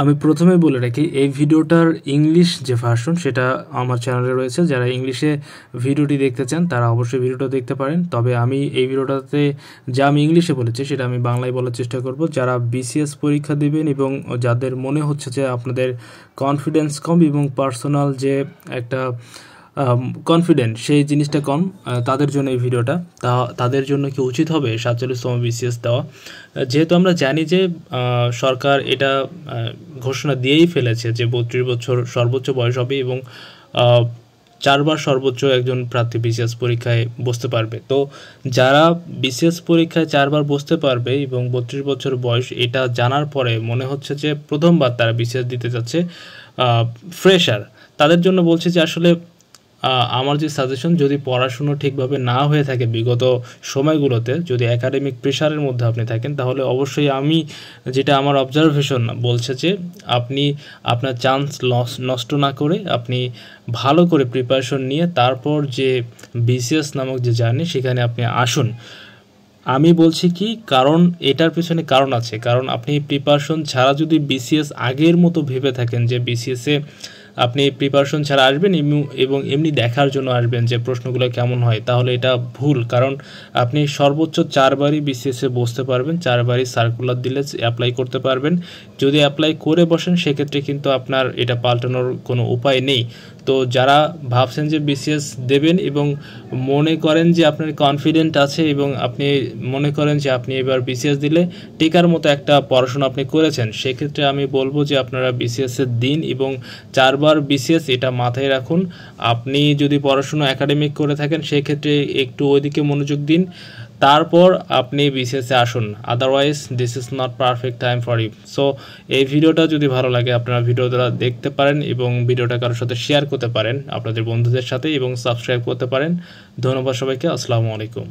আমি প্রথমে বলে রাখি এই ভিডিওটার ইংলিশ যে ভার্সন সেটা আমার চ্যানেলে রয়েছে। যারা ইংলিশে ভিডিওটি দেখতে চান তারা অবশ্যই ভিডিওটা দেখতে পারেন। তবে আমি এই ভিডিওটাতে যা আমি ইংলিশে বলেছি সেটা আমি বাংলায় বলার চেষ্টা করব। যারা বিসিএস পরীক্ষা দেবেন এবং যাদের মনে হচ্ছে যে আপনাদের কনফিডেন্স কম এবং পার্সোনাল যে একটা কনফিডেন্ট সেই জিনিসটা কম, তাদের জন্য এই ভিডিওটা। তাদের জন্য কি উচিত হবে 47তম বিসিএস দেওয়া? যেহেতু আমরা জানি যে সরকার এটা ঘোষণা দিয়েই ফেলেছে যে 32 বছর সর্বোচ্চ বয়স হবে এবং 4 বার সর্বোচ্চ একজন প্রার্থী বিসিএস পরীক্ষায় বসতে পারবে। তো যারা বিসিএস পরীক্ষায় 4 বার বসতে পারবে এবং 32 বছর বয়স, এটা জানার পরে মনে হচ্ছে যে প্রথমবার তারা বিসিএস দিতে যাচ্ছে, ফ্রেশার, তাদের জন্য বলছে যে আসলে আমার যে সাজেশন, যদি পড়াশুনো ঠিকভাবে না হয়ে থাকে বিগত সময়গুলোতে, যদি একাডেমিক প্রেশারের মধ্যে আপনি থাকেন, তাহলে অবশ্যই আমি যেটা আমার অবজারভেশন বলছে যে আপনি আপনার চান্স নষ্ট না করে আপনি ভালো করে প্রিপারেশন নিয়ে তারপর যে বিসিএস নামক যে জার্নি সেখানে আপনি আসুন। আমি বলছি কি, কারণ এটার পেছনে কারণ আছে। কারণ আপনি প্রিপারেশন ছাড়া যদি বিসিএস আগের মতো ভেবে থাকেন যে বিসিএসে আপনি প্রিপারেশন ছাড়া আসবেন এবং এমনি দেখার জন্য আসবেন যে প্রশ্নগুলো কেমন হয়, তাহলে এটা ভুল। কারণ আপনি সর্বোচ্চ 4 বারই বিসিএসে বসতে পারবেন, 4 বারই সার্কুলার দিলে অ্যাপ্লাই করতে পারবেন। যদি অ্যাপ্লাই করে বসেন সেক্ষেত্রে কিন্তু আপনার এটা পাল্টানোর কোনো উপায় নেই। তো যারা ভাবছেন যে বিসিএস দেবেন এবং মনে করেন যে আপনার কনফিডেন্ট আছে এবং আপনি মনে করেন যে আপনি এবার বিসিএস দিলে টিকার মতো একটা পড়াশোনা আপনি করেছেন, সেক্ষেত্রে আমি বলবো যে আপনারা বিসিএসের দিন এবং 4 বার বিসিএস, এটা মাথায় রাখুন। আপনি যদি পড়াশোনা একাডেমিক করে থাকেন সেক্ষেত্রে একটু ওইদিকে মনোযোগ দিন, তারপর আপনি বিসিএসে আসুন। Otherwise this is not perfect time for you. So এই ভিডিওটা যদি ভালো লাগে আপনারা ভিডিওটা দেখতে পারেন এবং ভিডিওটা কারোর সাথে শেয়ার করতে পারেন আপনাদের বন্ধুদের সাথে এবং সাবস্ক্রাইব করতে পারেন। ধন্যবাদ সবাইকে। আসসালামু আলাইকুম।